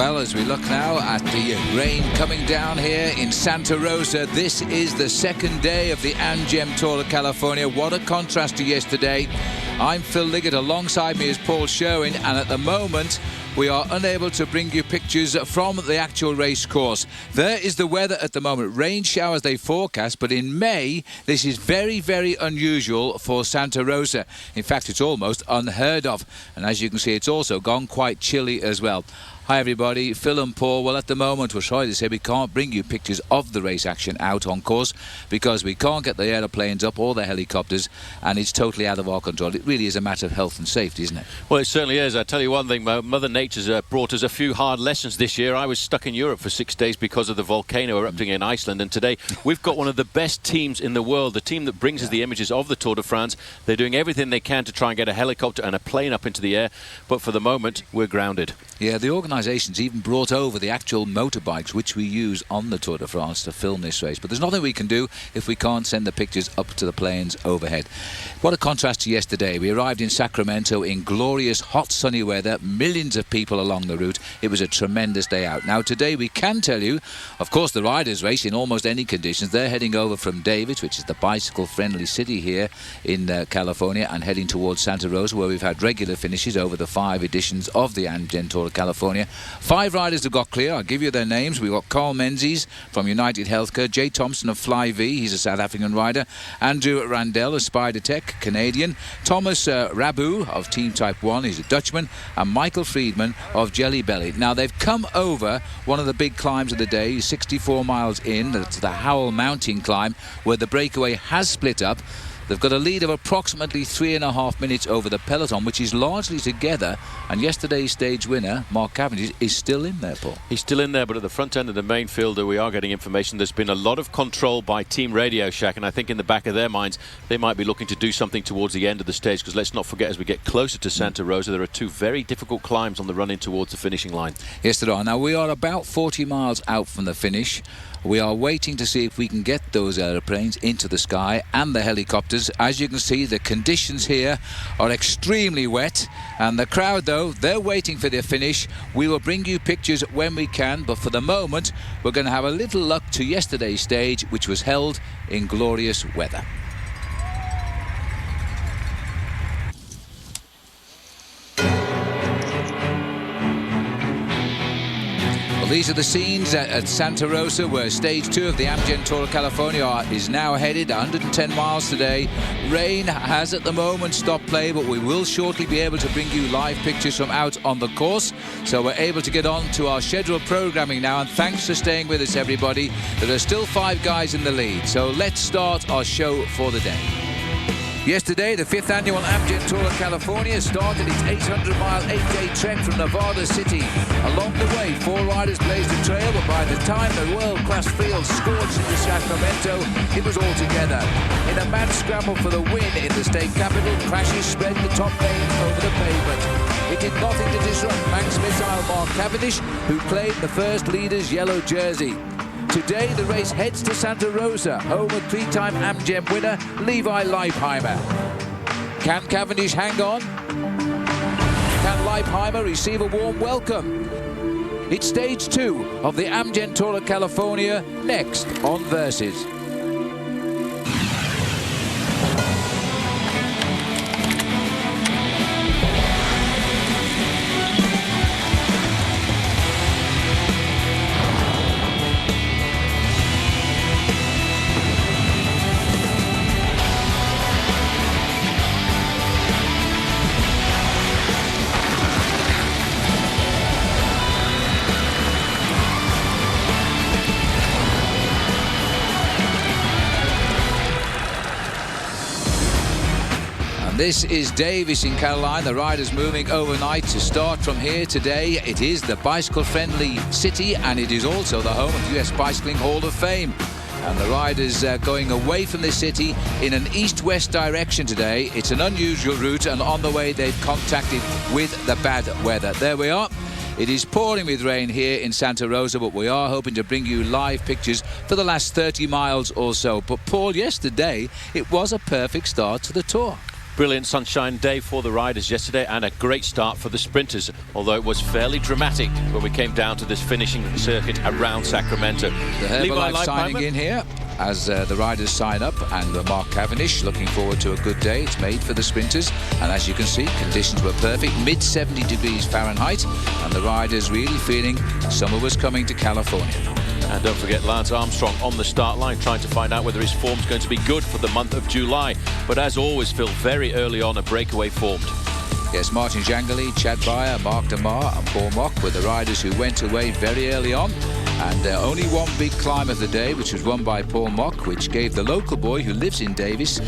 Well, as we look now at the rain coming down here in Santa Rosa, this is the second day of the Am Tour of California. What a contrast to yesterday. I'm Phil Liggett, alongside me is Paul Sherwin, and at the moment we are unable to bring you pictures from the actual race course. There is the weather at the moment. Rain showers they forecast, but in May this is very, very unusual for Santa Rosa. In fact, it's almost unheard of, and as you can see, it's also gone quite chilly as well. Hi everybody, Phil and Paul. Well, at the moment we're sorry to say we can't bring you pictures of the race action out on course because we can't get the aeroplanes up or the helicopters, and it's totally out of our control. It really is a matter of health and safety, isn't it? Well, it certainly is. I tell you one thing, Mother Nature's brought us a few hard lessons this year. I was stuck in Europe for 6 days because of the volcano erupting in Iceland, and today we've got one of the best teams in the world, the team that brings us the images of the Tour de France. They're doing everything they can to try and get a helicopter and a plane up into the air, but for the moment we're grounded. Yeah, the organisation's even brought over the actual motorbikes which we use on the Tour de France to film this race. But there's nothing we can do if we can't send the pictures up to the planes overhead. What a contrast to yesterday. We arrived in Sacramento in glorious, hot, sunny weather. Millions of people along the route. It was a tremendous day out. Now, today we can tell you, of course, the riders race in almost any conditions. They're heading over from Davis, which is the bicycle-friendly city here in California, and heading towards Santa Rosa, where we've had regular finishes over the 5 editions of the Am Tour of California. 5 riders have got clear. I'll give you their names. We've got Carl Menzies from United Healthcare, Jay Thompson of Fly V, he's a South African rider, Andrew Randell of Spider Tech, Canadian, Thomas Rabu of Team Type 1, he's a Dutchman, and Michael Friedman of Jelly Belly. Now, they've come over one of the big climbs of the day, 64 miles in, that's the Howell Mountain climb, where the breakaway has split up. They've got a lead of approximately 3.5 minutes over the peloton, which is largely together. And yesterday's stage winner, Mark Cavendish, is still in there, Paul. He's still in there, but at the front end of the main field, we are getting information. There's been a lot of control by Team Radio Shack, and I think in the back of their minds, they might be looking to do something towards the end of the stage, because let's not forget, as we get closer to Santa Rosa, there are 2 very difficult climbs on the run in towards the finishing line. Yes, there are. Now, we are about 40 miles out from the finish. We are waiting to see if we can get those aeroplanes into the sky and the helicopters. As you can see, the conditions here are extremely wet, and the crowd, though, they're waiting for their finish. We will bring you pictures when we can, but for the moment we're going to have a little luck to yesterday's stage, which was held in glorious weather. These are the scenes at Santa Rosa, where stage 2 of the Am Tour of California is now headed 110 miles today. Rain has at the moment stopped play, but we will shortly be able to bring you live pictures from out on the course. So we're able to get on to our scheduled programming now, and thanks for staying with us, everybody. There are still 5 guys in the lead, so let's start our show for the day. Yesterday, the 5th annual Am Tour of California started its 800-mile 8-day trek from Nevada City. Along the way, 4 riders blazed a trail, but by the time the world-class field scorched into Sacramento, it was all together. In a mad scramble for the win in the state capital, crashes spread the top lanes over the pavement. It did nothing to disrupt Manx missile Mark Cavendish, who claimed the first leader's yellow jersey. Today, the race heads to Santa Rosa, home of 3-time Am winner Levi Leipheimer. Can Cavendish hang on? Can Leipheimer receive a warm welcome? It's stage 2 of the Am Tour of California, next on Versus. This is Davis in Carolina. The riders moving overnight to start from here today. It is the bicycle-friendly city, and it is also the home of the US Bicycling Hall of Fame. And the riders going away from the city in an east-west direction today. It's an unusual route, and on the way they've contacted with the bad weather. There we are. It is pouring with rain here in Santa Rosa, but we are hoping to bring you live pictures for the last 30 miles or so. But Paul, yesterday it was a perfect start to the tour. Brilliant sunshine day for the riders yesterday and a great start for the sprinters, although it was fairly dramatic when we came down to this finishing circuit around Sacramento. The Herbalife signing in here as the riders sign up, and Mark Cavendish looking forward to a good day. It's made for the sprinters, and as you can see, conditions were perfect, mid 70 degrees Fahrenheit, and the riders really feeling summer was coming to California. And don't forget Lance Armstrong on the start line, trying to find out whether his form's going to be good for the month of July. But as always, Phil, very early on, a breakaway formed. Yes, Martin Jangeli, Chad Beyer, Mark DeMar and Paul Mock were the riders who went away very early on. And only one big climb of the day, which was won by Paul Mock, which gave the local boy who lives in Davis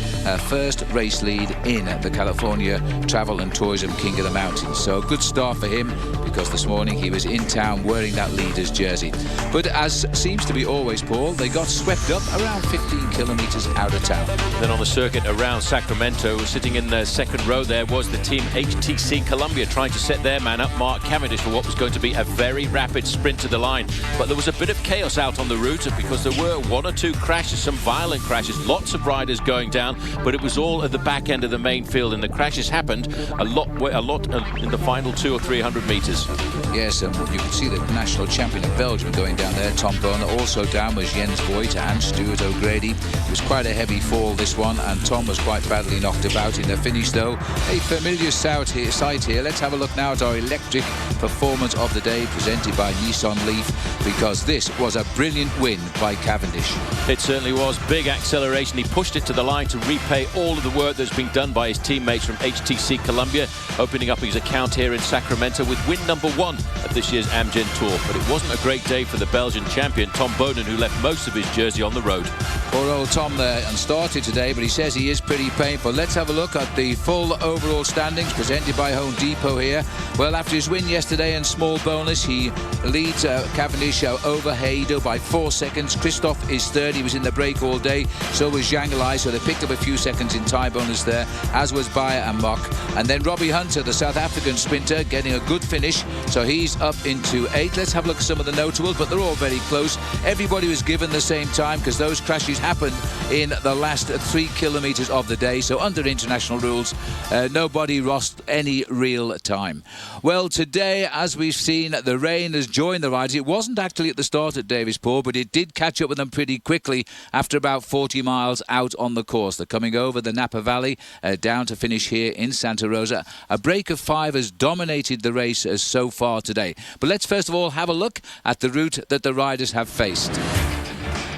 first race lead in the California Travel and Tourism King of the Mountains. So a good start for him, because this morning he was in town wearing that leader's jersey. But as seems to be always, Paul, they got swept up around 15 kilometres out of town. Then on the circuit around Sacramento, sitting in the second row there was the team HTC Columbia, trying to set their man up, Mark Cavendish, for what was going to be a very rapid sprint to the line. But there was a bit of chaos out on the route because there were one or two crashes, some violent crashes, lots of riders going down, but it was all at the back end of the main field, and the crashes happened a lot in the final 200 or 300 metres. Yes, and you can see the national champion of Belgium going down there, Tom Boner. Also down was Jens Voigt and Stuart O'Grady. It was quite a heavy fall, this one, and Tom was quite badly knocked about in the finish, though. A familiar sight here. Let's have a look now at our electric performance of the day, presented by Nissan Leaf, because this was a brilliant win by Cavendish. It certainly was. Big acceleration. He pushed it to the line to repay all of the work that's been done by his teammates from HTC Columbia, opening up his account here in Sacramento with win number 1 at this year's Amgen Tour. But it wasn't a great day for the Belgian champion, Tom Bonen, who left most of his jersey on the road. Poor old Tom there, and started today, but he says he is pretty painful. Let's have a look at the full overall standings presented by Home Depot here. Well, after his win yesterday and small bonus, he leads Cavendish over Heido by 4 seconds. Christoph is third. He was in the break all day. So was Jangelai, so they picked up a few seconds in tie bonus there, as was Beyer and Mock. And then Robbie Hunter, the South African sprinter, getting a good finish. So he's up into 8. Let's have a look at some of the notables, but they're all very close. Everybody was given the same time because those crashes happened in the last 3 kilometres of the day. So under international rules, nobody lost any real time. Well, today, as we've seen, the rain has joined the riders. It wasn't actually at the start at Davis Paul, but it did catch up with them pretty quickly after about 40 miles out on the course. They're coming over the Napa Valley down to finish here in Santa Rosa. A break of 5 has dominated the race so far today. But let's first of all have a look at the route that the riders have faced.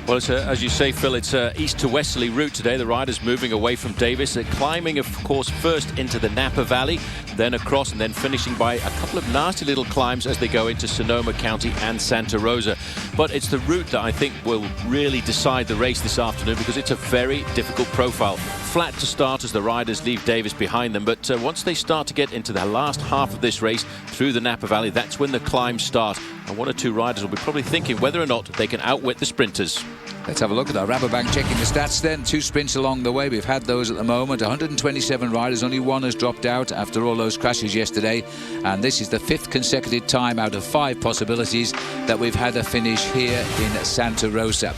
Well, it's as you say, Phil, it's an east to westerly route today. The riders moving away from Davis. They're climbing, of course, first into the Napa Valley, then across, and then finishing by a couple of nasty little climbs as they go into Sonoma County and Santa Rosa. But it's the route that I think will really decide the race this afternoon, because it's a very difficult profile. Flat to start as the riders leave Davis behind them, but once they start to get into the last half of this race through the Napa Valley, that's when the climbs start. And one or two riders will be probably thinking whether or not they can outwit the sprinters. Let's have a look at our Rabobank, checking the stats then. 2 sprints along the way. We've had those at the moment. 127 riders. Only 1 has dropped out after all those crashes yesterday. And this is the 5th consecutive time out of 5 possibilities that we've had a finish here in Santa Rosa.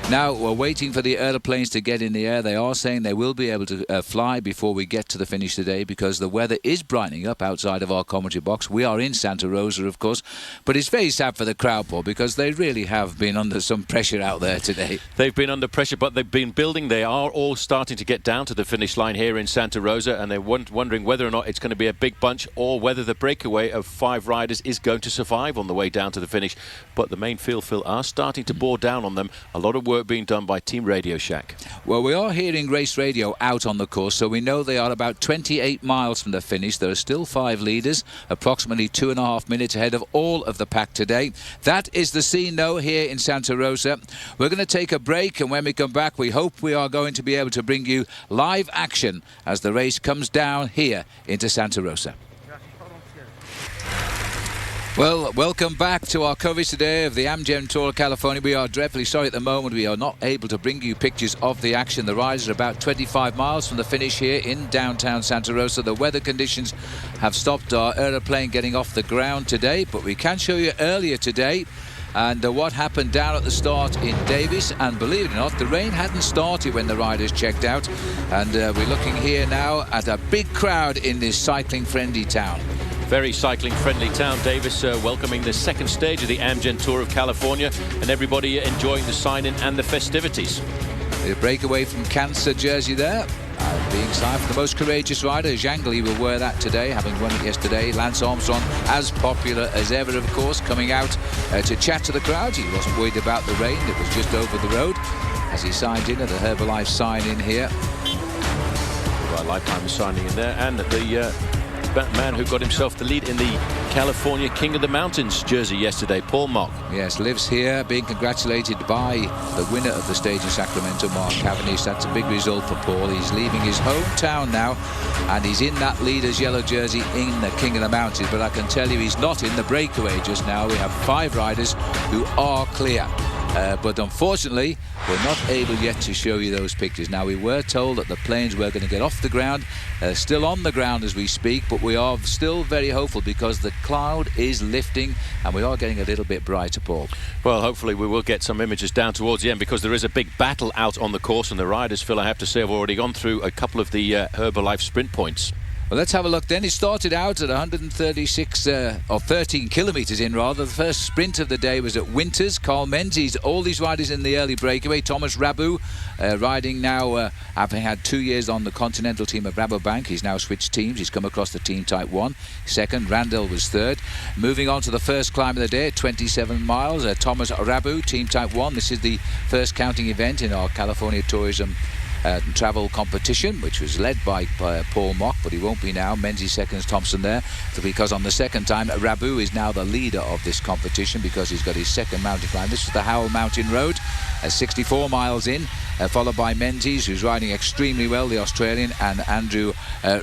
Now, we're waiting for the aeroplanes to get in the air. They are saying they will be able to fly before we get to the finish today, because the weather is brightening up outside of our commentary box. We are in Santa Rosa, of course, but it's very sad for the crowd, Paul, because they really have been under some pressure out there today. They've been under pressure, but they've been building. They are all starting to get down to the finish line here in Santa Rosa, and they're wondering whether or not it's going to be a big bunch or whether the breakaway of 5 riders is going to survive on the way down to the finish. But the main field, Phil, are starting to bore down on them. A lot of work being done by Team Radio Shack. Well, we are hearing race radio out on the course, so we know they are about 28 miles from the finish. There are still 5 leaders, approximately 2.5 minutes ahead of all of the pack today. That is the scene, though, here in Santa Rosa. We're going to take a break, and when we come back, we hope we are going to be able to bring you live action as the race comes down here into Santa Rosa. Well, welcome back to our coverage today of the Amgen Tour of California. We are dreadfully sorry at the moment we are not able to bring you pictures of the action. The riders are about 25 miles from the finish here in downtown Santa Rosa. The weather conditions have stopped our aeroplane getting off the ground today, but we can show you earlier today And what happened down at the start in Davis, and believe it or not, the rain hadn't started when the riders checked out. And we're looking here now at a big crowd in this cycling-friendly town. Very cycling-friendly town, Davis, welcoming the second stage of the Amgen Tour of California, and everybody enjoying the sign-in and the festivities. The breakaway from Cancer jersey there, being signed for the most courageous rider. Jangli will wear that today, having won it yesterday. Lance Armstrong, as popular as ever, of course, coming out to chat to the crowd. He wasn't worried about the rain. It was just over the road as he signed in at the Herbalife sign-in here. Well, Lifetime is signing in there, and the man who got himself the lead in the California King of the Mountains jersey yesterday, Paul Mock. Yes, lives here, being congratulated by the winner of the stage in Sacramento, Mark Cavendish. That's a big result for Paul. He's leaving his hometown now, and he's in that leader's yellow jersey in the King of the Mountains. But I can tell you he's not in the breakaway just now. We have 5 riders who are clear. But unfortunately, we're not able yet to show you those pictures. Now, we were told that the planes were going to get off the ground, still on the ground as we speak, but we are still very hopeful because the cloud is lifting and we are getting a little bit brighter, Paul. Well, hopefully we will get some images down towards the end, because there is a big battle out on the course, and the riders, Phil, I have to say, have already gone through a couple of the Herbalife sprint points. Well, let's have a look then. It started out at 136, or 13 kilometres in, rather. The first sprint of the day was at Winters. Carl Menzies, all these riders in the early breakaway. Thomas Rabu riding now, having had 2 years on the Continental team of Rabobank. He's now switched teams. He's come across the team Type 1. Second, Randall was third. Moving on to the first climb of the day at 27 miles. Thomas Rabu, team Type 1. This is the first counting event in our California Tourism travel competition, which was led by Paul Mock, but he won't be now. Menzies seconds, Thompson there, because on the second time Rabu is now the leader of this competition because he's got his second mountain climb. This is the Howell Mountain Road, 64 miles in, followed by Menzies, who's riding extremely well, the Australian, and Andrew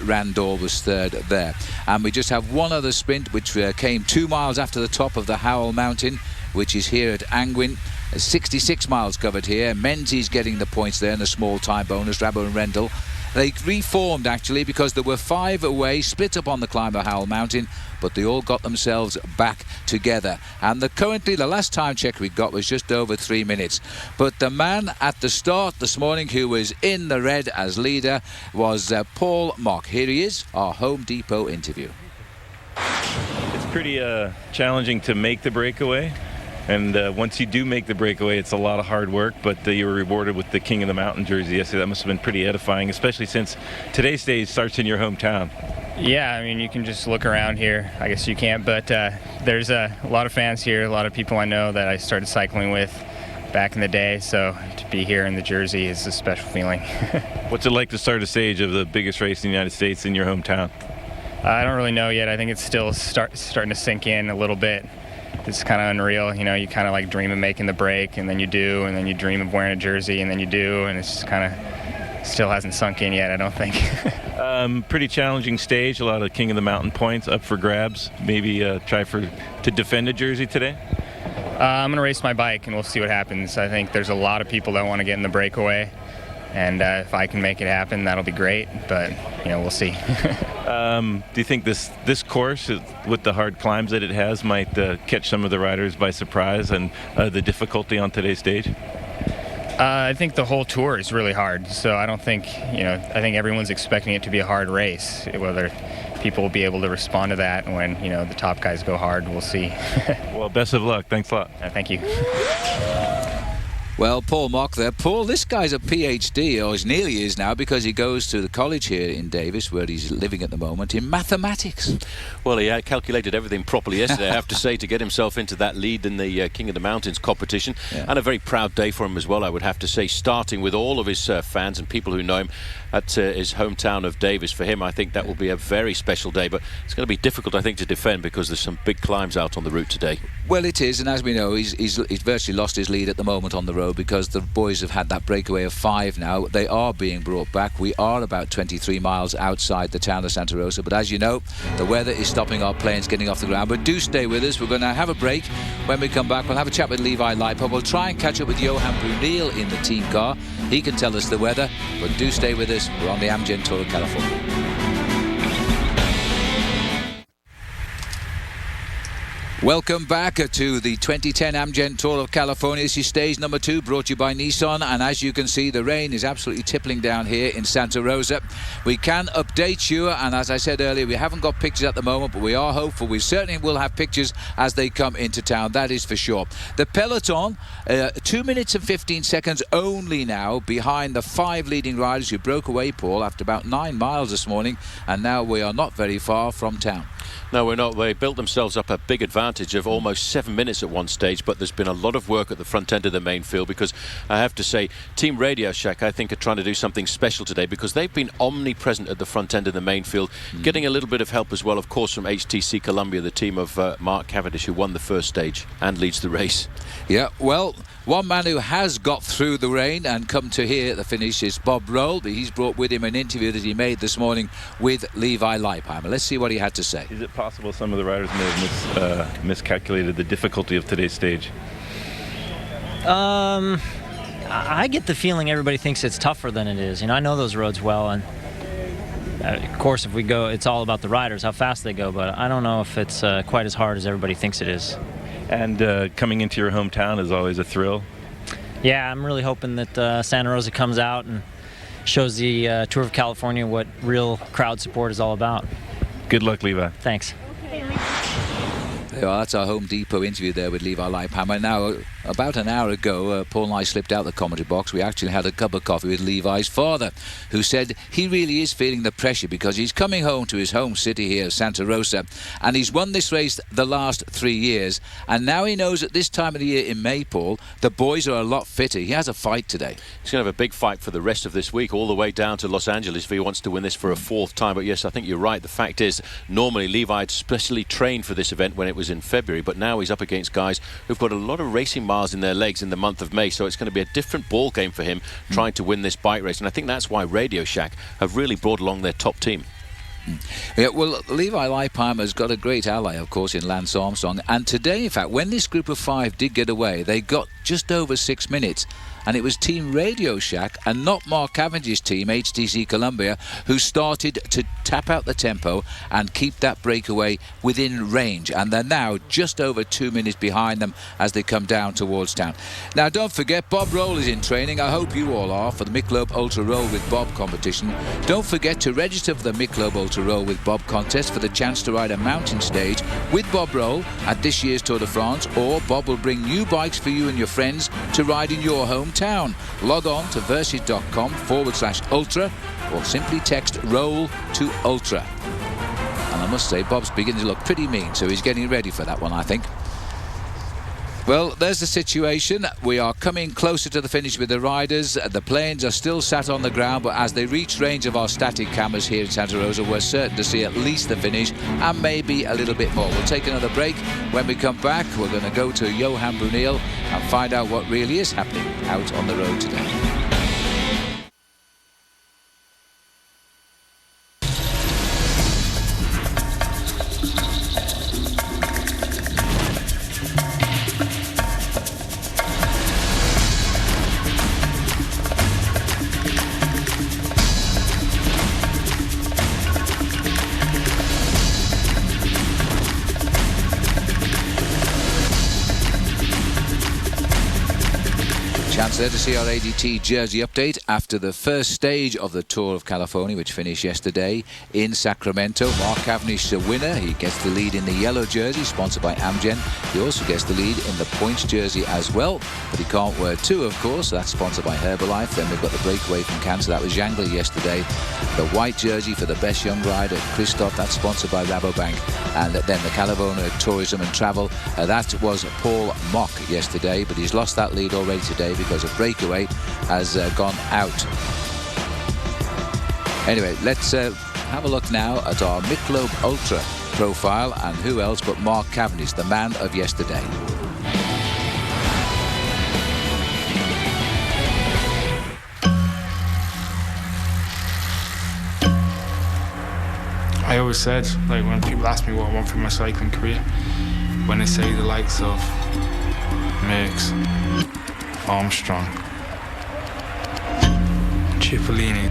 Randall was third there. And we just have one other sprint which came 2 miles after the top of the Howell Mountain, which is here at Angwin. 66 miles covered here. Menzies getting the points there and a small time bonus. Rabo and Rendell. They reformed actually because there were 5 away, split up on the climb of Howell Mountain, but they all got themselves back together. And currently the last time check we got was just over 3 minutes. But the man at the start this morning who was in the red as leader was Paul Mock. Here he is, our Home Depot interview. It's pretty challenging to make the breakaway. And once you do make the breakaway, it's a lot of hard work, but you were rewarded with the King of the Mountain jersey yesterday. That must have been pretty edifying, especially since today's stage starts in your hometown. Yeah, I mean, you can just look around here. I guess you can't, but there's a lot of fans here, a lot of people I know that I started cycling with back in the day, so to be here in the jersey is a special feeling. What's it like to start a stage of the biggest race in the United States in your hometown? I don't really know yet. I think it's still starting to sink in a little bit. It's kind of unreal, you know, you kind of like dream of making the break, and then you do, and then you dream of wearing a jersey, and then you do, and it's just kind of still hasn't sunk in yet, I don't think. Pretty challenging stage, a lot of King of the Mountain points up for grabs. Maybe try to defend a jersey today? I'm going to race my bike, and we'll see what happens. I think there's a lot of people that want to get in the breakaway, and if I can make it happen, that'll be great, but, you know, we'll see. Do you think this course, with the hard climbs that it has, might catch some of the riders by surprise, and the difficulty on today's stage? I think the whole tour is really hard, so I don't think, you know, I think everyone's expecting it to be a hard race. Whether people will be able to respond to that when, you know, the top guys go hard, we'll see. Well, best of luck. Thanks a lot. Thank you. Well, Paul Mock there. Paul, this guy's a PhD, or as nearly is now, because he goes to the college here in Davis, where he's living at the moment, in mathematics. Well, he had calculated everything properly yesterday, I have to say, to get himself into that lead in the King of the Mountains competition. Yeah. And a very proud day for him as well, I would have to say, starting with all of his fans and people who know him at his hometown of Davis. For him, I think that will be a very special day, but it's going to be difficult, I think, to defend because there's some big climbs out on the route today. Well, it is, and as we know, he's virtually lost his lead at the moment on the road because the boys have had that breakaway of 5 now. They are being brought back. We are about 23 miles outside the town of Santa Rosa, but as you know, the weather is stopping our planes getting off the ground. But do stay with us. We're going to have a break. When we come back, we'll have a chat with Levi Leiper. We'll try and catch up with Johan Brunel in the team car. He can tell us the weather, but do stay with us. We're on the Amgen Tour of California. Welcome back to the 2010 Amgen Tour of California. This is stage number 2, brought to you by Nissan. And as you can see, the rain is absolutely tippling down here in Santa Rosa. We can update you, and as I said earlier, we haven't got pictures at the moment, but we are hopeful. We certainly will have pictures as they come into town, that is for sure. The peloton, 2 minutes and 15 seconds only now behind the 5 leading riders who broke away, Paul, after about 9 miles this morning, and now we are not very far from town. No, we're not. They built themselves up a big advantage of almost 7 minutes at one stage, but there's been a lot of work at the front end of the main field, because I have to say, Team Radio Shack, I think, are trying to do something special today, because they've been omnipresent at the front end of the main field, getting a little bit of help as well, of course, from HTC Columbia, the team of Mark Cavendish, who won the first stage and leads the race. Yeah, well, one man who has got through the rain and come to here at the finish is Bob Roll. He's brought with him an interview that he made this morning with Levi Leipheimer. Let's see what he had to say. Is it possible some of the riders may have miscalculated the difficulty of today's stage? I get the feeling everybody thinks it's tougher than it is. You know, I know those roads well, and of course, if we go, it's all about the riders, how fast they go, but I don't know if it's quite as hard as everybody thinks it is. And coming into your hometown is always a thrill. Yeah, I'm really hoping that Santa Rosa comes out and shows the Tour of California what real crowd support is all about. Good luck, Levi. Thanks. That's our Home Depot interview there with Levi Leipheimer. Now, about an hour ago, Paul and I slipped out the commentary box. We actually had a cup of coffee with Levi's father, who said he really is feeling the pressure because he's coming home to his home city here, Santa Rosa, and he's won this race the last 3 years. And now he knows at this time of the year in May, Paul, the boys are a lot fitter. He has a fight today. He's going to have a big fight for the rest of this week, all the way down to Los Angeles if he wants to win this for a 4th time. But yes, I think you're right. The fact is, normally Levi had specially trained for this event when it was in February, but now he's up against guys who've got a lot of racing miles in their legs in the month of May, so it's going to be a different ball game for him trying to win this bike race, and I think that's why Radio Shack have really brought along their top team. Yeah, well, Levi Leipheimer's got a great ally, of course, in Lance Armstrong, and today, in fact, when this group of 5 did get away, they got just over 6 minutes. And it was Team Radio Shack and not Mark Cavendish's team, HTC Columbia, who started to tap out the tempo and keep that breakaway within range. And they're now just over 2 minutes behind them as they come down towards town. Now, don't forget, Bob Roll is in training. I hope you all are for the Michelob Ultra Roll with Bob competition. Don't forget to register for the Michelob Ultra Roll with Bob contest for the chance to ride a mountain stage with Bob Roll at this year's Tour de France, or Bob will bring new bikes for you and your friends to ride in your hometown. Log on to versus.com/ultra or simply text roll to ultra. And I must say, Bob's beginning to look pretty mean, so he's getting ready for that one, I think. Well, there's the situation. We are coming closer to the finish with the riders. The planes are still sat on the ground, but as they reach range of our static cameras here in Santa Rosa, we're certain to see at least the finish and maybe a little bit more. We'll take another break. When we come back, we're going to go to Johan Bruneel and find out what really is happening out on the road today. There to see our ADT jersey update after the first stage of the Tour of California, which finished yesterday in Sacramento. Mark Cavendish, the winner. He gets the lead in the yellow jersey, sponsored by Amgen. He also gets the lead in the points jersey as well, but he can't wear 2, of course. That's sponsored by Herbalife. Then we've got the breakaway from Cancer. That was Jangler yesterday. The white jersey for the best young rider, Christoph. That's sponsored by Rabobank. And then the California Tourism and Travel. That was Paul Mock yesterday, but he's lost that lead already today because breakaway has gone out. Anyway, let's have a look now at our Michelob Ultra profile, and who else but Mark Cavendish, the man of yesterday. I always said, like, when people ask me what I want from my cycling career, when they say the likes of Merckx, Armstrong, Cipollini,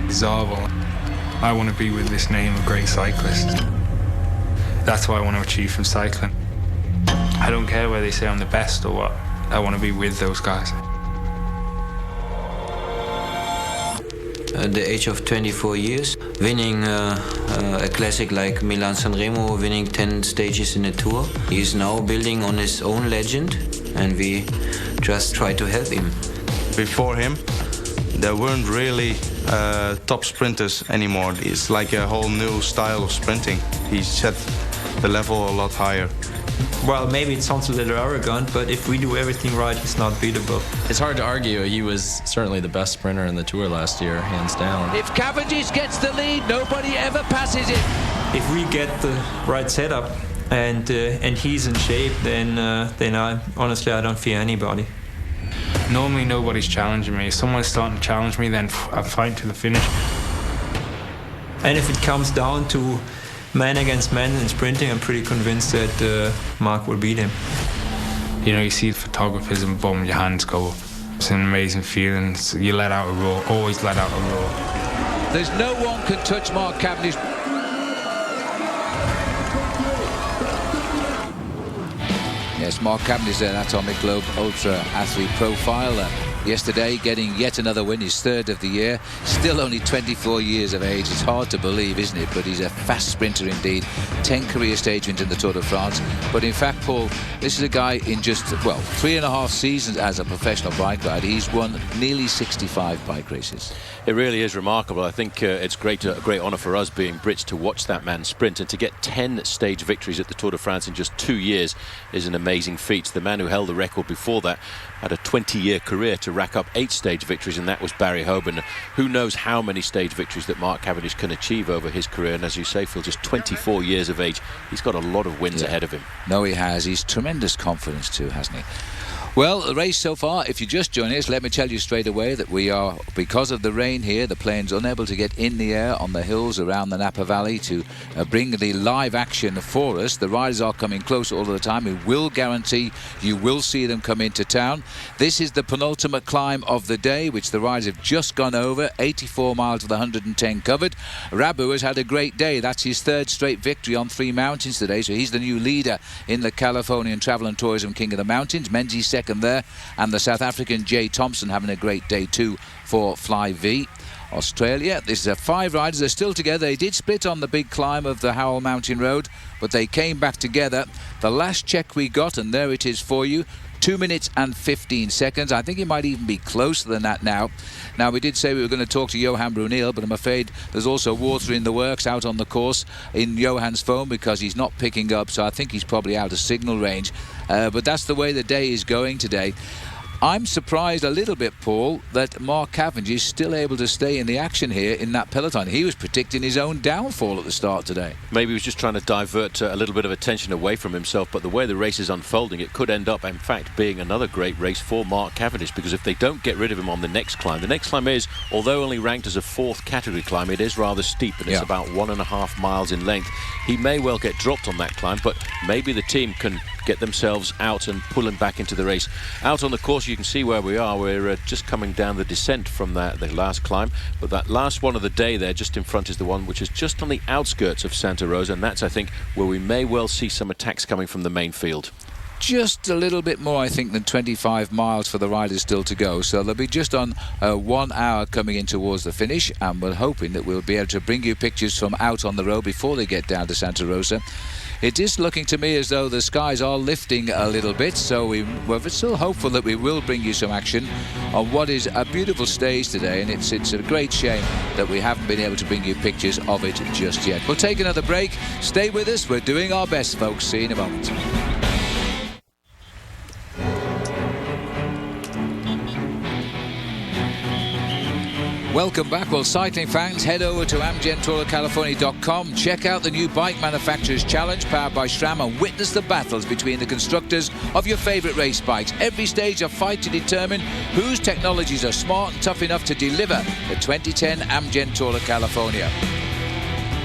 Zarvo, I want to be with this name of great cyclists. That's what I want to achieve from cycling. I don't care whether they say I'm the best or what. I want to be with those guys. At the age of 24 years, winning a classic like Milan-San Remo, winning 10 stages in a tour. He is now building on his own legend, and we just try to help him. Before him, there weren't really top sprinters anymore. It's like a whole new style of sprinting. He set the level a lot higher. Well, maybe it sounds a little arrogant, but if we do everything right, he's not beatable. It's hard to argue. He was certainly the best sprinter in the Tour last year, hands down. If Cavendish gets the lead, nobody ever passes it. If we get the right setup and he's in shape, then honestly I don't fear anybody. Normally nobody's challenging me. If someone's starting to challenge me, then I fight to the finish. And if it comes down to man against man in sprinting, I'm pretty convinced that Mark will beat him. You know, you see photographers and boom, your hands go up. It's an amazing feeling. You let out a roar, always let out a roar. There's no one can touch Mark Cavendish. Yes, Mark Cavendish, an Atomic Globe Ultra athlete profiler. Yesterday, getting yet another win, his third of the year. Still only 24 years of age. It's hard to believe, isn't it? But he's a fast sprinter indeed. 10 career stage wins in the Tour de France. But in fact, Paul, this is a guy in just, well, 3.5 seasons as a professional bike rider. He's won nearly 65 bike races. It really is remarkable. I think it's a great honour for us being Brits to watch that man sprint, and to get 10 stage victories at the Tour de France in just 2 years is an amazing feat. The man who held the record before that had a 20-year career to rack up 8 stage victories, and that was Barry Hoban. Who knows how many stage victories that Mark Cavendish can achieve over his career, and as you say, Phil, just 24 years of age. He's got a lot of wins ahead of him. No, he has. He's tremendous confidence too, hasn't he? Well, the race so far, if you just join us, let me tell you straight away that we are, because of the rain here, the plane's unable to get in the air on the hills around the Napa Valley to bring the live action for us. The riders are coming close all of the time. We will guarantee you will see them come into town. This is the penultimate climb of the day, which the riders have just gone over, 84 miles of the 110 covered. Rabu has had a great day. That's his third straight victory on 3 mountains today, so he's the new leader in the Californian Travel and Tourism King of the Mountains. Menzies second there, and the South African Jay Thompson having a great day too for Fly V. Australia, this is 5 riders. They're still together. They did split on the big climb of the Howell Mountain Road, but they came back together. The last check we got, and there it is for you, 2 minutes and 15 seconds. I think it might even be closer than that now. Now, we did say we were going to talk to Johan Brunel, but I'm afraid there's also water in the works out on the course in Johan's phone because he's not picking up, so I think he's probably out of signal range. But that's the way the day is going today. I'm surprised a little bit, Paul, that Mark Cavendish is still able to stay in the action here in that peloton. He was predicting his own downfall at the start today. Maybe he was just trying to divert a little bit of attention away from himself, but the way the race is unfolding, it could end up, in fact, being another great race for Mark Cavendish, because if they don't get rid of him on the next climb is, although only ranked as a 4th category climb, it is rather steep, and it's about 1.5 miles in length. He may well get dropped on that climb, but maybe the team can get themselves out and pull him back into the race. Out on the course, you can see where we are. We're just coming down the descent from the last climb, but that last one of the day there just in front is the one which is just on the outskirts of Santa Rosa, and that's, I think, where we may well see some attacks coming from the main field. Just a little bit more, I think, than 25 miles for the riders still to go. So they'll be just on 1 hour coming in towards the finish, and we're hoping that we'll be able to bring you pictures from out on the road before they get down to Santa Rosa. It is looking to me as though the skies are lifting a little bit, so we're still hopeful that we will bring you some action on what is a beautiful stage today, and it's a great shame that we haven't been able to bring you pictures of it just yet. We'll take another break. Stay with us. We're doing our best, folks. See you in a moment. Welcome back. Well, cycling fans, head over to AmgenTourCalifornia.com. Check out the new Bike Manufacturers Challenge powered by SRAM and witness the battles between the constructors of your favourite race bikes. Every stage a fight to determine whose technologies are smart and tough enough to deliver the 2010 Amgen Tour of California.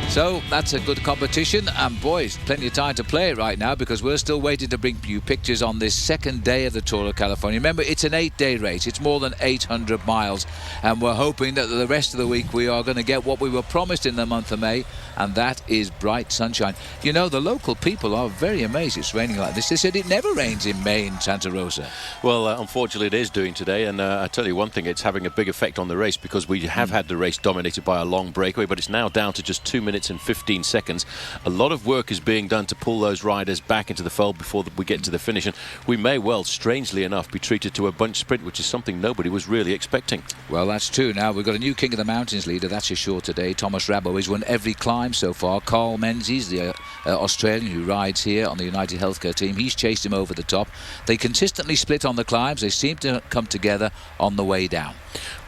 So that's a good competition, and boys, plenty of time to play it right now because we're still waiting to bring you pictures on this second day of the Tour of California. Remember, it's an 8-day race. It's more than 800 miles, and we're hoping that the rest of the week we are going to get what we were promised in the month of May, and that is bright sunshine. You know, the local people are very amazed it's raining like this. They said it never rains in May in Santa Rosa. Well, unfortunately it is doing today, and I tell you one thing, it's having a big effect on the race because we have had the race dominated by a long breakaway, but it's now down to just 2 minutes and 15 seconds. A lot of work is being done to pull those riders back into the fold before we get to the finish, and we may well, strangely enough, be treated to a bunch sprint, which is something nobody was really expecting. Well, that's true. Now we've got a new King of the Mountains leader, that's for sure today. Thomas Rabo. He's won every climb so far. Carl Menzies, the Australian who rides here on the United Healthcare team, he's chased him over the top. They consistently split on the climbs. They seem to come together on the way down.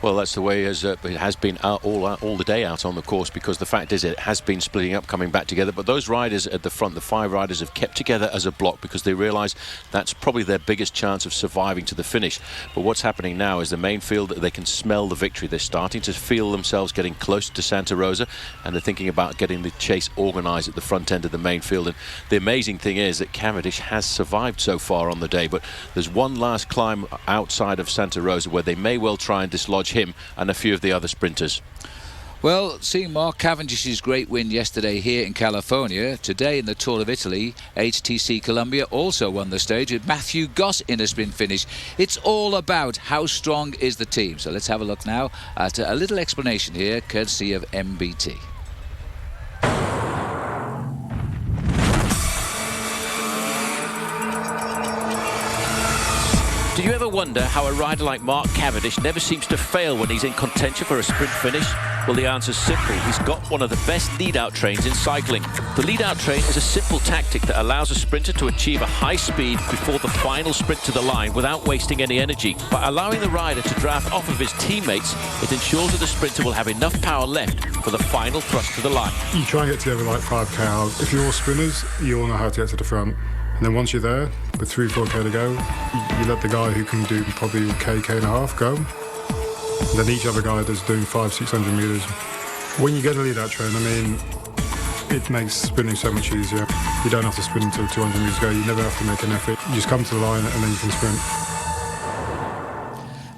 Well, that's the way it has been all the day out on the course, because the fact is it has been splitting up, coming back together. But those riders at the front, the 5 riders, have kept together as a block because they realise that's probably their biggest chance of surviving to the finish. But what's happening now is the main field, they can smell the victory. They're starting to feel themselves getting closer to Santa Rosa, and they're thinking about getting the chase organised at the front end of the main field. And the amazing thing is that Cavendish has survived so far on the day, but there's one last climb outside of Santa Rosa where they may well try and dislodge him and a few of the other sprinters. Well, seeing Mark Cavendish's great win yesterday here in California, today in the Tour of Italy, HTC Columbia also won the stage with Matthew Goss in a sprint finish. It's all about how strong is the team. So let's have a look now at a little explanation here, courtesy of MBT. Do you ever wonder how a rider like Mark Cavendish never seems to fail when he's in contention for a sprint finish? Well, the answer's simple. He's got one of the best lead-out trains in cycling. The lead-out train is a simple tactic that allows a sprinter to achieve a high speed before the final sprint to the line without wasting any energy. By allowing the rider to draft off of his teammates, it ensures that the sprinter will have enough power left for the final thrust to the line. You try and get together like 5k hours. If you're all sprinters, you all know how to get to the front. And then once you're there, with 3-4k to go, you let the guy who can do probably k and a half go. And then each other guy that's doing 500-600 metres. When you get a lead-out train, I mean, it makes sprinting so much easier. You don't have to sprint until 200 metres go. You never have to make an effort. You just come to the line and then you can sprint.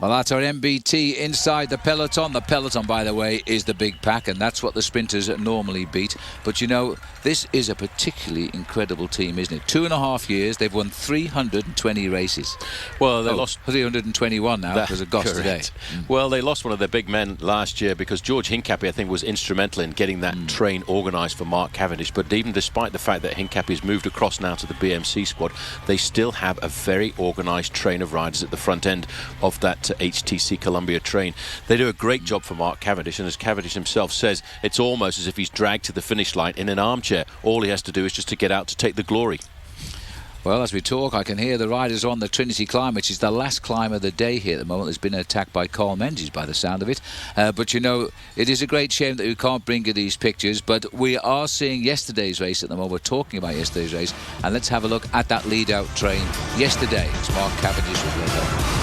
Well, that's our MBT inside the peloton. The peloton, by the way, is the big pack, and that's what the sprinters normally beat. But, you know, this is a particularly incredible team, isn't it? 2.5 years, they've won 320 races. Well, they lost 321 now because of Goss today. Well, they lost one of their big men last year because George Hincapie, I think, was instrumental in getting that train organised for Mark Cavendish. But even despite the fact that Hincapie's moved across now to the BMC squad, they still have a very organised train of riders at the front end of that HTC Columbia train. They do a great job for Mark Cavendish, and as Cavendish himself says, it's almost as if he's dragged to the finish line in an armchair. All he has to do is just to get out to take the glory. Well, as we talk, I can hear the riders on the Trinity climb, which is the last climb of the day here at the moment. There's been an attack by Carl Menzies by the sound of it. But, you know, it is a great shame that we can't bring you these pictures. But we are seeing yesterday's race at the moment. We're talking about yesterday's race. And let's have a look at that lead-out train yesterday. It's Mark Cavendish with Lego.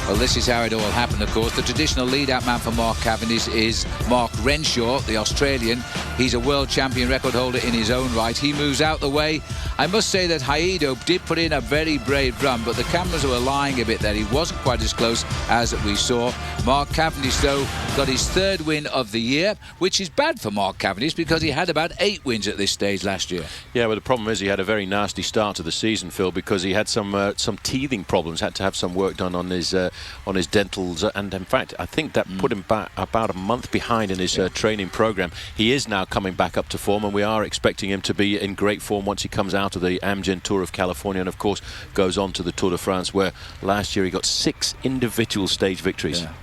Well, this is how it all happened, of course. The traditional lead-out man for Mark Cavendish is Mark Renshaw, the Australian. He's a world champion record holder in his own right. He moves out the way. I must say that Haido did put in a very brave run, but the cameras were lying a bit there. He wasn't quite as close as we saw. Mark Cavendish, though, got his 3rd win of the year, which is bad for Mark Cavendish because he had about 8 wins at this stage last year. Yeah, but the problem is he had a very nasty start to the season, Phil, because he had some teething problems, had to have some work done on his dentals, and in fact I think that put him back about a month behind in his training program. He is now coming back up to form, and we are expecting him to be in great form once he comes out of the Amgen Tour of California and of course goes on to the Tour de France, where last year he got 6 individual stage victories. Yeah.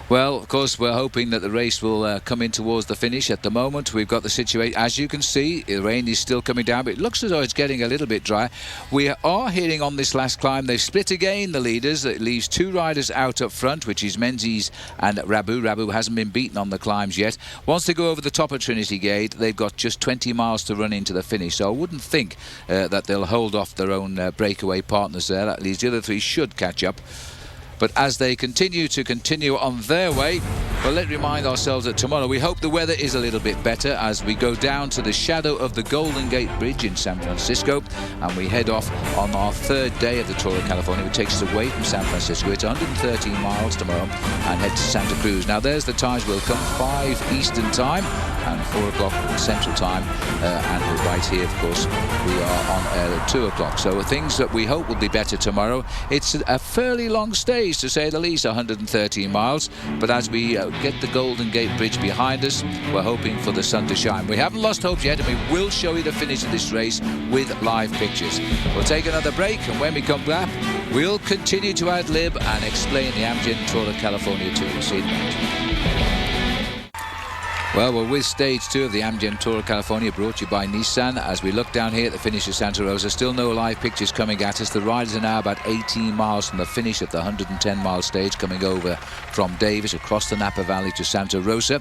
Well, of course, we're hoping that the race will come in towards the finish. At the moment, we've got the situation. As you can see, the rain is still coming down, but it looks as though it's getting a little bit dry. We are heading on this last climb. They've split again, the leaders. It leaves 2 riders out up front, which is Menzies and Rabu. Rabu hasn't been beaten on the climbs yet. Once they go over the top of Trinity Gate, they've got just 20 miles to run into the finish. So I wouldn't think that they'll hold off their own breakaway partners there. At least the other 3 should catch up. But as they continue on their way, Well, let's remind ourselves that tomorrow we hope the weather is a little bit better as we go down to the shadow of the Golden Gate Bridge in San Francisco, and we head off on our third day of the Tour of California, which takes us away from San Francisco. It's 113 miles tomorrow, and head to Santa Cruz. Now, there's the times will come: 5 Eastern Time and 4 o'clock Central Time, and right here, of course, we are on air at 2 o'clock. So things that we hope will be better tomorrow. It's a fairly long stage, to say the least, 113 miles, but as we get the Golden Gate Bridge behind us, we're hoping for the sun to shine. We haven't lost hope yet, and we will show you the finish of this race with live pictures. We'll take another break, and when we come back, we'll continue to ad-lib and explain the Amgen Tour of California to you. See you in a minute. Well, we're with stage 2 of the Amgen Tour of California, brought to you by Nissan. As we look down here at the finish of Santa Rosa, still no live pictures coming at us. The riders are now about 18 miles from the finish of the 110-mile stage, coming over from Davis across the Napa Valley to Santa Rosa.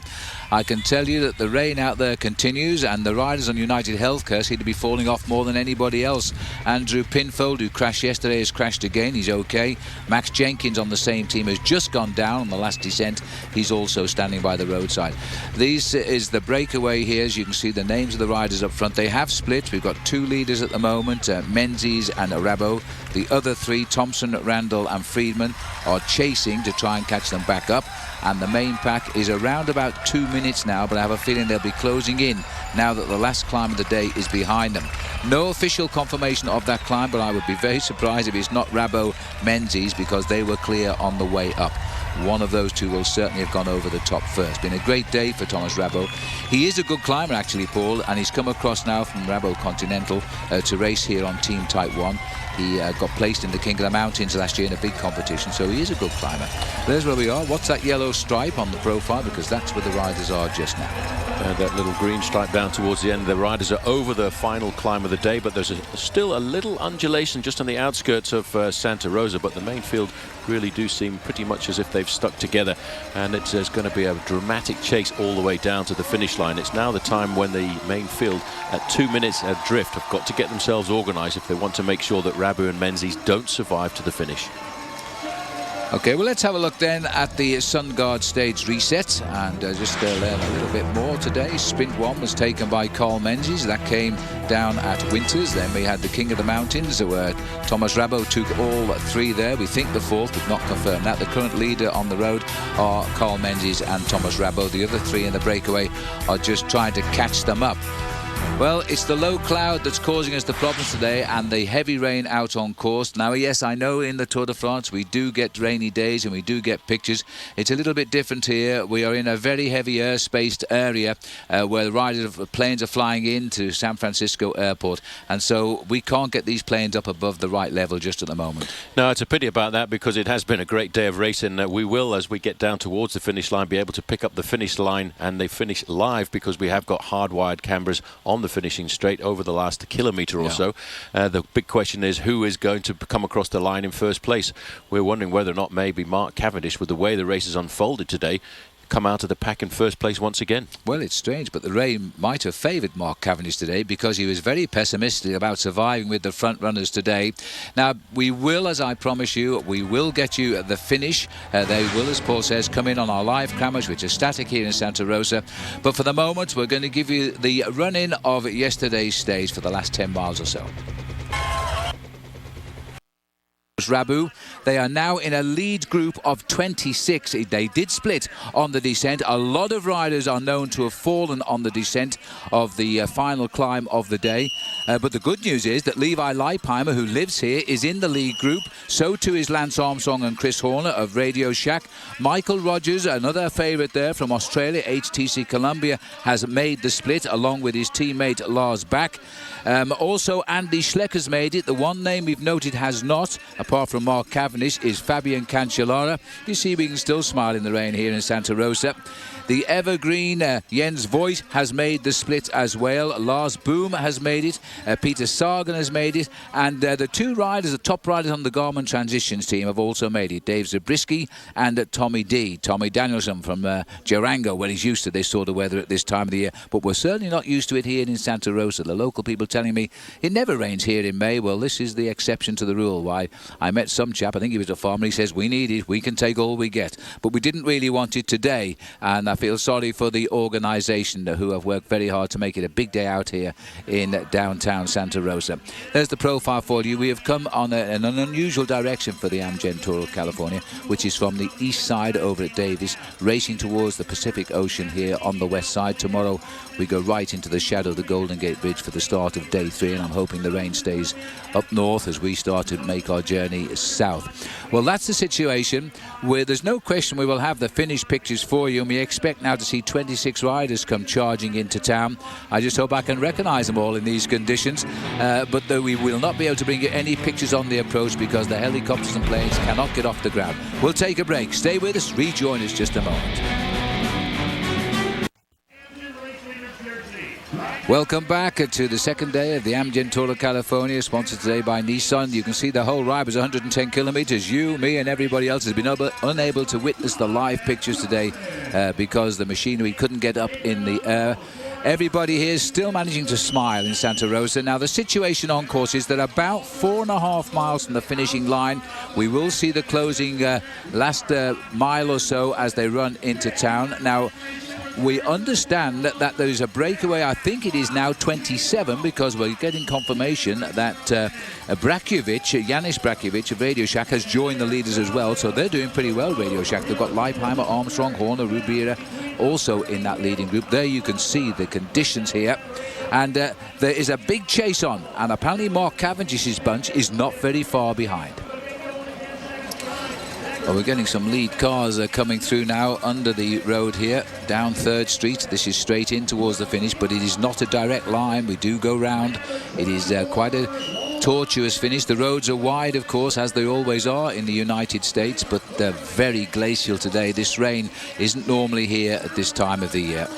I can tell you that the rain out there continues, and the riders on United Healthcare seem to be falling off more than anybody else. Andrew Pinfold, who crashed yesterday, has crashed again. He's okay. Max Jenkins on the same team has just gone down on the last descent. He's also standing by the roadside. This is the breakaway here. As you can see, the names of the riders up front. They have split. We've got 2 leaders at the moment, Menzies and Arabo. The other 3, Thompson, Randall and Friedman, are chasing to try and catch them back up. And the main pack is around about 2 minutes now, but I have a feeling they'll be closing in now that the last climb of the day is behind them. No official confirmation of that climb, but I would be very surprised if it's not Rabo Menzies, because they were clear on the way up. One of those 2 will certainly have gone over the top first. Been a great day for Thomas Rabo. He is a good climber, actually, Paul, and he's come across now from Rabo Continental to race here on Team Type 1. He got placed in the King of the Mountains last year in a big competition, so he is a good climber. There's where we are. What's that yellow stripe on the profile? Because that's where the riders are just now. That little green stripe down towards the end. The riders are over the final climb of the day, but there's still a little undulation just on the outskirts of Santa Rosa, but the main field really do seem pretty much as if they've stuck together, and it's going to be a dramatic chase all the way down to the finish line. It's now the time when the main field at 2 minutes adrift have got to get themselves organised if they want to make sure that Rabu and Menzies don't survive to the finish. Okay, well, let's have a look then at the SunGuard stage reset and just learn a little bit more today. Sprint 1 was taken by Carl Menzies. That came down at Winters. Then we had the King of the Mountains, where Thomas Rabo took all 3 there. We think the 4th, but not confirmed that. The current leader on the road are Carl Menzies and Thomas Rabo. The other 3 in the breakaway are just trying to catch them up. Well, it's the low cloud that's causing us the problems today, and the heavy rain out on course. Now, yes, I know in the Tour de France we do get rainy days and we do get pictures. It's a little bit different here. We are in a very heavy airspace area where the riders of planes are flying into San Francisco Airport, and so we can't get these planes up above the right level just at the moment. No, it's a pity about that, because it has been a great day of racing. We will, as we get down towards the finish line, be able to pick up the finish line, and they finish live because we have got hardwired cameras on the finishing straight over the last kilometre or so. The big question is who is going to come across the line in first place. We're wondering whether or not maybe Mark Cavendish, with the way the race has unfolded today, come out of the pack in first place once again. Well, it's strange, but the rain might have favoured Mark Cavendish today, because he was very pessimistic about surviving with the front runners today. Now, we will, as I promise you, we will get you the finish. They will, as Paul says, come in on our live cameras, which are static here in Santa Rosa. But for the moment, we're going to give you the run-in of yesterday's stage for the last 10 miles or so. Rabu. They are now in a lead group of 26. They did split on the descent. A lot of riders are known to have fallen on the descent of the final climb of the day. But the good news is that Levi Leipheimer, who lives here, is in the lead group. So too is Lance Armstrong and Chris Horner of Radio Shack. Michael Rogers, another favourite there from Australia, HTC Columbia, has made the split along with his teammate Lars Bak. Also, Andy Schlecker's made it. The one name we've noted has not, apart from Mark Cavendish, is Fabian Cancellara. You see, we can still smile in the rain here in Santa Rosa. The evergreen Jens Voigt has made the split as well. Lars Boom has made it. Peter Sagan has made it. And the 2 riders, the top riders on the Garmin Transitions team, have also made it. Dave Zabriskie and Tommy D. Tommy Danielson from Durango, where he's used to this sort of weather at this time of the year. But we're certainly not used to it here in Santa Rosa. The local people telling me it never rains here in May. Well, this is the exception to the rule. Why, I met some chap, I think he was a farmer, he says, we need it, we can take all we get. But we didn't really want it today, and I feel sorry for the organisation who have worked very hard to make it a big day out here in downtown Santa Rosa. There's the profile for you. We have come on an unusual direction for the Amgen Tour of California, which is from the east side over at Davis, racing towards the Pacific Ocean here on the west side. Tomorrow we go right into the shadow of the Golden Gate Bridge for the start of day 3, and I'm hoping the rain stays up north as we start to make our journey south. Well, that's the situation where there's no question we will have the finished pictures for you, and we expect now to see 26 riders come charging into town. I just hope I can recognise them all in these conditions, but though we will not be able to bring you any pictures on the approach because the helicopters and planes cannot get off the ground. We'll take a break. Stay with us. Rejoin us just a moment. Welcome back to the second day of the Amgen Tour of California, sponsored today by Nissan. You can see the whole ride was 110 kilometers. You, me, and everybody else has been unable to witness the live pictures today because the machinery couldn't get up in the air. Everybody here is still managing to smile in Santa Rosa. Now, the situation on course is that about 4.5 miles from the finishing line, we will see the closing last mile or so as they run into town. Now, we understand that there is a breakaway. I think it is now 27, because we're getting confirmation that Yanis Brakovic of Radio Shack has joined the leaders as well. So they're doing pretty well, Radio Shack. They've got Leipheimer, Armstrong, Horner, Rubira also in that leading group. There you can see the conditions here. And there is a big chase on. And apparently Mark Cavendish's bunch is not very far behind. Well, we're getting some lead cars coming through now under the road here, down 3rd Street. This is straight in towards the finish, but it is not a direct line. We do go round. It is quite a tortuous finish. The roads are wide, of course, as they always are in the United States, but they're very glacial today. This rain isn't normally here at this time of the year.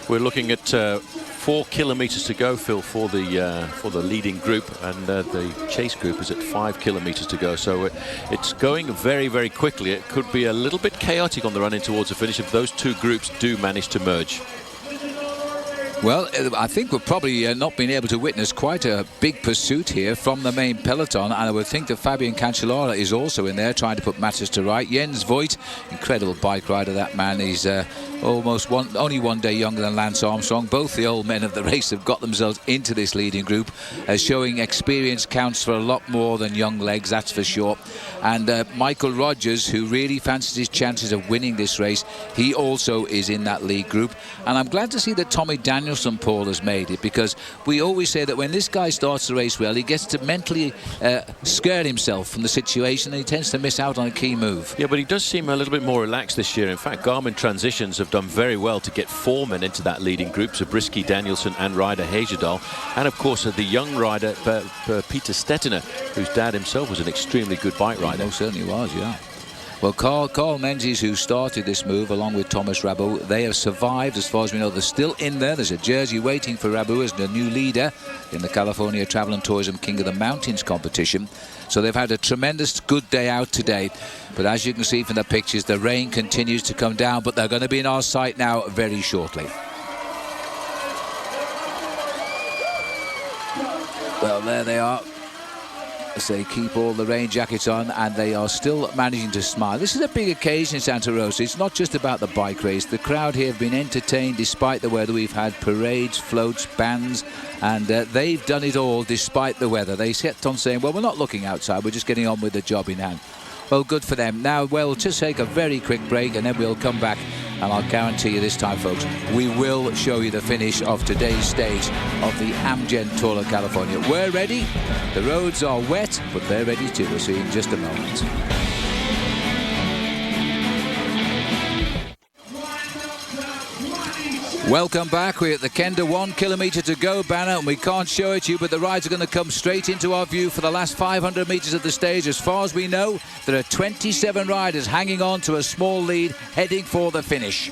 We're looking at 4 kilometers to go, Phil, for the leading group, and the chase group is at 5 kilometers to go. So it's going very, very quickly. It could be a little bit chaotic on the run in towards the finish if those two groups do manage to merge. Well, I think we're probably not being able to witness quite a big pursuit here from the main peloton, and I would think that Fabian Cancellara is also in there trying to put matters to right. Jens Voigt, incredible bike rider, that man. He's only 1 day younger than Lance Armstrong. Both the old men of the race have got themselves into this leading group, showing experience counts for a lot more than young legs, that's for sure. And Michael Rogers, who really fancies his chances of winning this race, he also is in that lead group. And I'm glad to see that Tommy Danielson, Paul, has made it, because we always say that when this guy starts the race well, he gets to mentally scare himself from the situation, and he tends to miss out on a key move. Yeah, but he does seem a little bit more relaxed this year. In fact, Garmin Transitions have done very well to get 4 men into that leading group, Zabriskie, Danielson and Ryder Hagedal. And of course the young rider Peter Stettiner, whose dad himself was an extremely good bike rider. He certainly was, yeah. Well, Carl Menzies, who started this move along with Thomas Rabou, they have survived as far as we know. They're still in there. There's a jersey waiting for Rabou as the new leader in the California Travel and Tourism King of the Mountains competition. So they've had a tremendous good day out today. But as you can see from the pictures, the rain continues to come down, but they're going to be in our sight now very shortly. Well, there they are. As they keep all the rain jackets on, and they are still managing to smile. This is a big occasion in Santa Rosa. It's not just about the bike race. The crowd here have been entertained despite the weather. We've had parades, floats, bands, and they've done it all despite the weather. They kept on saying, well, we're not looking outside, we're just getting on with the job in hand. Well, good for them. Now, we'll just take a very quick break, and then we'll come back, and I'll guarantee you this time, folks, we will show you the finish of today's stage of the Amgen Tour of California. We're ready. The roads are wet, but they're ready too. We'll see you in just a moment. Welcome back. We're at the Kenda 1 kilometre to go banner, and we can't show it to you, but the rides are going to come straight into our view for the last 500 metres of the stage. As far as we know, there are 27 riders hanging on to a small lead, heading for the finish.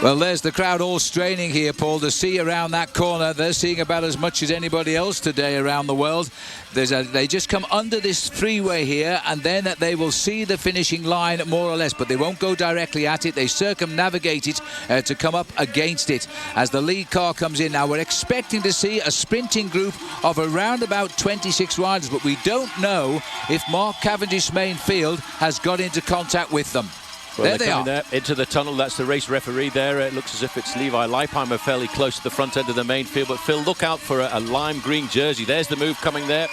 Well, there's the crowd all straining here, Paul, to see around that corner. They're seeing about as much as anybody else today around the world. They just come under this freeway here, and then they will see the finishing line more or less, but they won't go directly at it. They circumnavigate it to come up against it as the lead car comes in. Now, we're expecting to see a sprinting group of around about 26 riders, but we don't know if Mark Cavendish's main field has got into contact with them. Well, there they are. There into the tunnel. That's the race referee there. It looks as if it's Levi Leipheimer fairly close to the front end of the main field. But Phil, look out for a lime green jersey. There's the move coming there.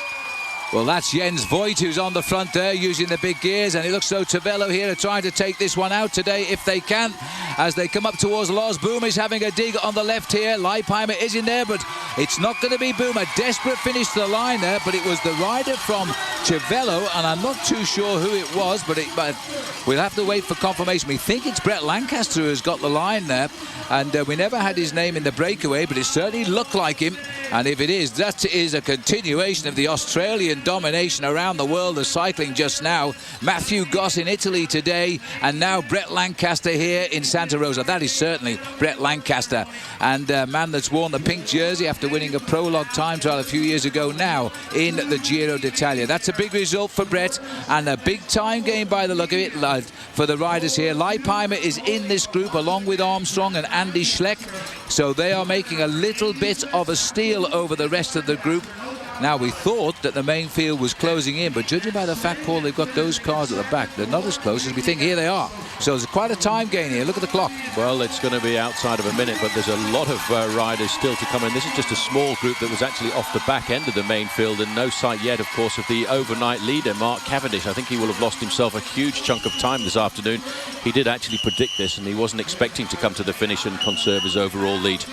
Well, that's Jens Voigt who's on the front there using the big gears, and it looks so Tavello here are trying to take this one out today if they can, as they come up towards Lars. Boom is having a dig on the left here. Leipheimer is in there, but it's not going to be Boom. A desperate finish to the line there, but it was the rider from Tavello, and I'm not too sure who it was, but we'll have to wait for confirmation. We think it's Brett Lancaster who's got the line there, and we never had his name in the breakaway, but it certainly looked like him. And if it is, that is a continuation of the Australian domination around the world of cycling just now. Matthew Goss in Italy today, and now Brett Lancaster here in Santa Rosa. That is certainly Brett Lancaster, and a man that's worn the pink jersey after winning a prologue time trial a few years ago, now in the Giro d'Italia. That's a big result for Brett, and a big time game by the look of it for the riders here. Leipheimer is in this group along with Armstrong and Andy Schleck, so they are making a little bit of a steal over the rest of the group. Now, we thought that the main field was closing in, but judging by the fact, Paul, they've got those cars at the back, they're not as close as we think. Here they are. So there's quite a time gain here. Look at the clock. Well, it's going to be outside of a minute, but there's a lot of riders still to come in. This is just a small group that was actually off the back end of the main field, and no sight yet, of course, of the overnight leader, Mark Cavendish. I think he will have lost himself a huge chunk of time this afternoon. He did actually predict this, and he wasn't expecting to come to the finish and conserve his overall lead.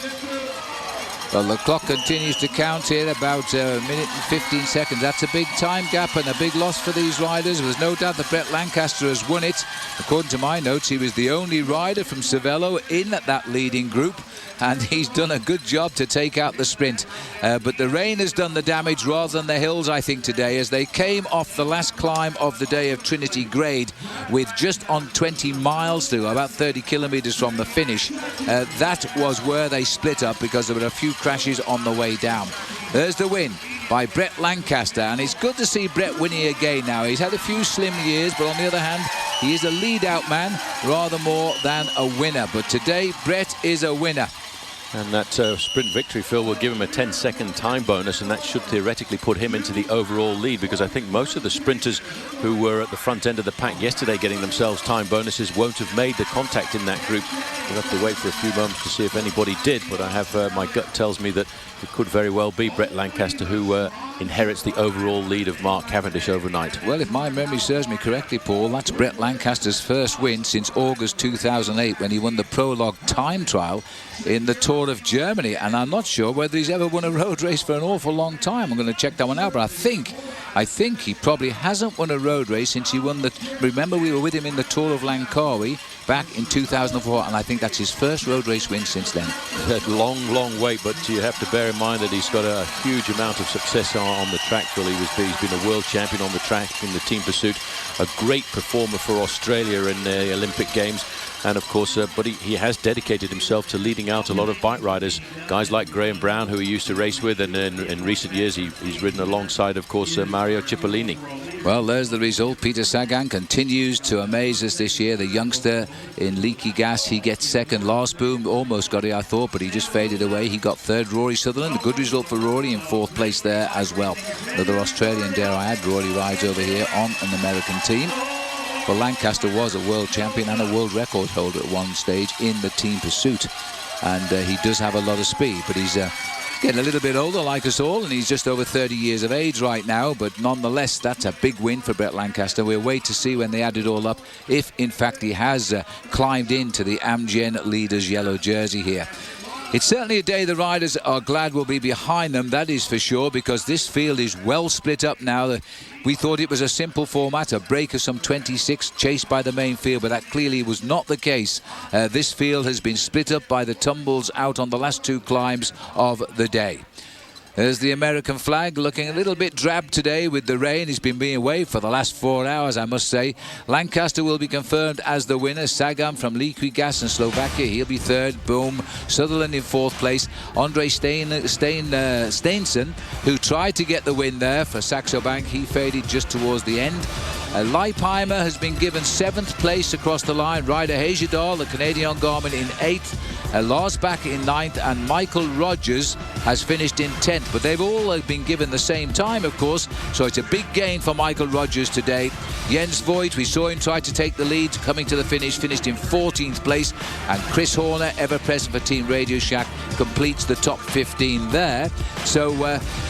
Well, the clock continues to count here, about a minute and 15 seconds. That's a big time gap and a big loss for these riders. There's no doubt that Brett Lancaster has won it. According to my notes, he was the only rider from Cervelo in that leading group, and he's done a good job to take out the sprint. But the rain has done the damage rather than the hills, I think, today, as they came off the last climb of the day of Trinity Grade with just on 20 miles to go, about 30 kilometres from the finish. That was where they split up because there were a few crashes on the way down. There's the win by Brett Lancaster, and it's good to see Brett winning again now. He's had a few slim years, but on the other hand, he is a lead-out man rather more than a winner. But today, Brett is a winner. And that sprint victory, Phil, will give him a 10-second time bonus, and that should theoretically put him into the overall lead, because I think most of the sprinters who were at the front end of the pack yesterday getting themselves time bonuses won't have made the contact in that group. We'll have to wait for a few moments to see if anybody did, but I have my gut tells me that it could very well be Brett Lancaster who inherits the overall lead of Mark Cavendish overnight. Well, if my memory serves me correctly, Paul, that's Brett Lancaster's first win since August 2008 when he won the prologue time trial in the Tour of Germany, and I'm not sure whether he's ever won a road race for an awful long time. I'm going to check that one out, but I think he probably hasn't won a road race since he won the... Remember, we were with him in the Tour of Langkawi back in 2004, and I think that's his first road race win since then. Long wait, but you have to bear in mind that he's got a huge amount of success on the track. Phil, he's been a world champion on the track in the team pursuit, a great performer for Australia in the Olympic Games. And of course, but he has dedicated himself to leading out a lot of bike riders, guys like Graham Brown, who he used to race with, and in recent years he's ridden alongside, of course, Mario Cipollini. Well, there's the result. Peter Sagan continues to amaze us this year. The youngster in leaky gas, he gets second. Lars Boom almost got it, I thought, but he just faded away. He got third. Rory Sutherland, a good result for Rory, in fourth place there as well. Another Australian, dare I add. Rory rides over here on an American team. Well, Lancaster was a world champion and a world record holder at one stage in the team pursuit, and he does have a lot of speed, but he's getting a little bit older like us all, and he's just over 30 years of age right now. But nonetheless, that's a big win for Brett Lancaster. We'll wait to see when they add it all up if in fact he has climbed into the Amgen leader's yellow jersey here. It's certainly a day the riders are glad will be behind them, that is for sure, because this field is well split up now. We thought it was a simple format, a break of some 26 chased by the main field, but that clearly was not the case. This field has been split up by the tumbles out on the last two climbs of the day. There's the American flag, looking a little bit drab today with the rain. It's been being waved for the last 4 hours, I must say. Lancaster will be confirmed as the winner. Sagan from Liquid Gas in Slovakia, he'll be third. Boom. Sutherland in fourth place. Andre Steensen, who tried to get the win there for Saxo Bank, he faded just towards the end. Leipheimer has been given 7th place across the line. Ryder Hejjedal, the Canadian Garmin, in 8th. Lars Bak in 9th, and Michael Rogers has finished in 10th. But they've all been given the same time, of course, so it's a big gain for Michael Rogers today. Jens Voigt, we saw him try to take the lead, coming to the finish, finished in 14th place. And Chris Horner, ever present for Team Radio Shack, completes the top 15 there. So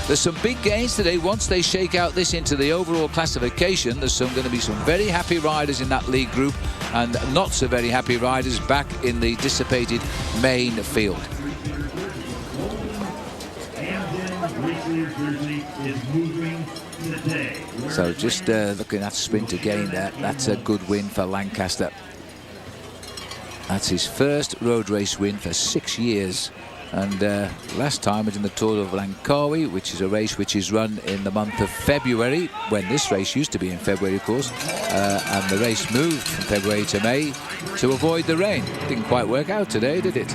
there's some big gains today. Once they shake out this into the overall classification, there's going to be some very happy riders in that league group, and not so very happy riders back in the dissipated main field. So just looking at sprint again there, that's a good win for Lancaster. That's his first road race win for 6 years. And last time was in the Tour of Langkawi, which is a race which is run in the month of February, when this race used to be in February, of course. And the race moved from February to May to avoid the rain. Didn't quite work out today, did it?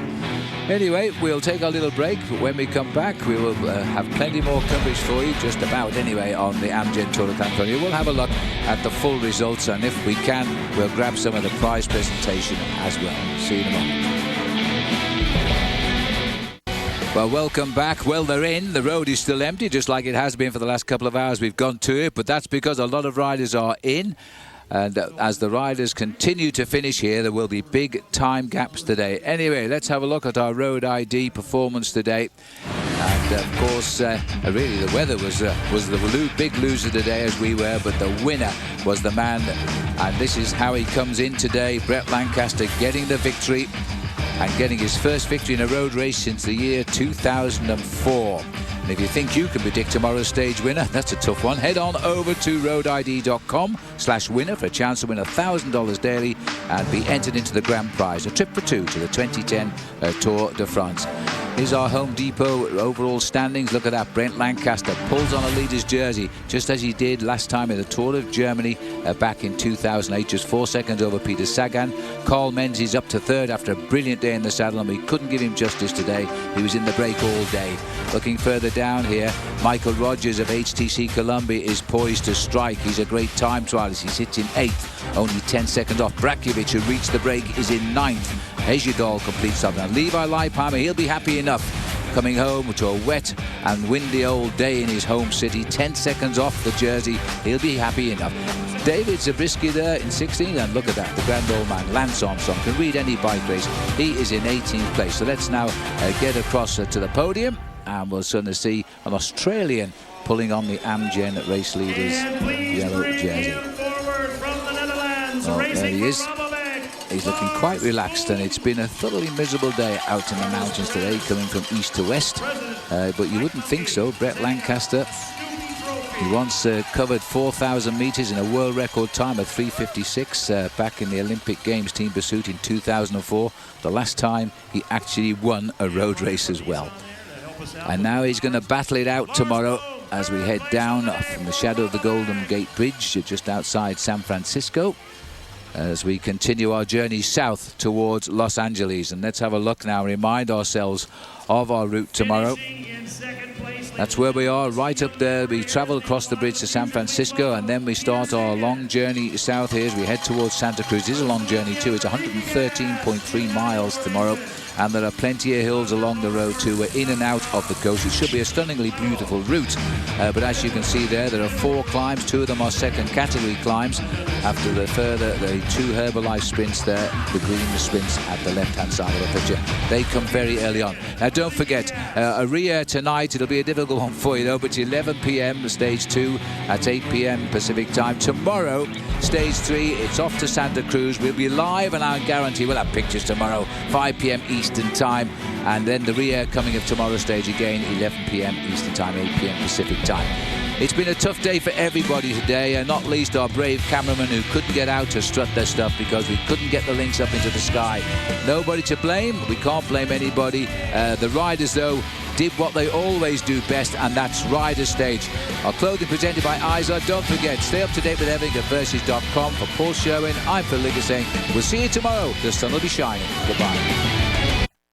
Anyway, we'll take our little break, but when we come back, we will have plenty more coverage for you, just about anyway, on the Amgen Tour of California. We'll have a look at the full results, and if we can, we'll grab some of the prize presentation as well. See you in a moment. Well, welcome back. Well, they're in. The road is still empty, just like it has been for the last couple of hours we've gone to it, but that's because a lot of riders are in. And as the riders continue to finish here, there will be big time gaps today. Anyway, let's have a look at our Road ID performance today. And of course, really the weather was the big loser today, as we were, but the winner was the man. And this is how he comes in today. Brett Lancaster getting the victory, and getting his first victory in a road race since the year 2004. And if you think you can predict tomorrow's stage winner, that's a tough one. Head on over to roadid.com/winner for a chance to win $1,000 daily and be entered into the grand prize, a trip for two to the 2010 Tour de France. Here's our Home Depot overall standings. Look at that. Brent Lancaster pulls on a leader's jersey, just as he did last time in the Tour of Germany back in 2008, just 4 seconds over Peter Sagan. Carl Menzies up to third after a brilliant day in the saddle, and we couldn't give him justice today. He was in the break all day. Looking further down here, Michael Rogers of HTC Columbia is poised to strike. He's a great time trialist. He sits in 8th, only 10 seconds off. Brakovic, who reached the break, is in 9th. Hejjedal completes up. Now, Levi Leipheimer, he'll be happy enough coming home to a wet and windy old day in his home city. 10 seconds off the jersey. He'll be happy enough. David Zabriskie there in 16th, and look at that, the grand old man, Lance Armstrong, can read any bike race. He is in 18th place. So let's now get across to the podium, and we'll suddenly see an Australian pulling on the Amgen race leader's yellow jersey. Oh, there he is. He's looking quite relaxed, and it's been a thoroughly miserable day out in the mountains today, coming from east to west. But you wouldn't think so. Brett Lancaster, he once covered 4,000 metres in a world record time of 3:56 back in the Olympic Games team pursuit in 2004. The last time he actually won a road race as well. And now he's going to battle it out tomorrow as we head down from the shadow of the Golden Gate Bridge just outside San Francisco, as we continue our journey south towards Los Angeles. And let's have a look now, remind ourselves of our route tomorrow. That's where we are, right up there. We travel across the bridge to San Francisco, and then we start our long journey south here as we head towards Santa Cruz. It is a long journey too. It's 113.3 miles tomorrow, and there are plenty of hills along the road too. We're in and out of the coast. It should be a stunningly beautiful route, but as you can see there are 4 climbs. 2 of them are second category climbs. After the 2 Herbalife sprints there, the green sprints at the left-hand side of the picture, they come very early on. Now don't forget, a re-air tonight. It'll be a difficult one for you though, but it's 11 p.m. stage 2 at 8 p.m. Pacific time. Tomorrow, stage 3, it's off to Santa Cruz. We'll be live, and I guarantee we'll have pictures tomorrow, 5 p.m. Eastern time, and then the re-air coming of tomorrow's stage again, 11 p.m. Eastern time, 8 p.m. Pacific time. It's been a tough day for everybody today, and not least our brave cameramen who couldn't get out to strut their stuff because we couldn't get the links up into the sky. Nobody to blame. We can't blame anybody. The riders, though, did what they always do best, and that's rider stage. Our clothing presented by Izod. Don't forget, stay up to date with everything at Versus.com. For Paul Sherwin, I'm Phil Ligger saying we'll see you tomorrow. The sun will be shining. Goodbye.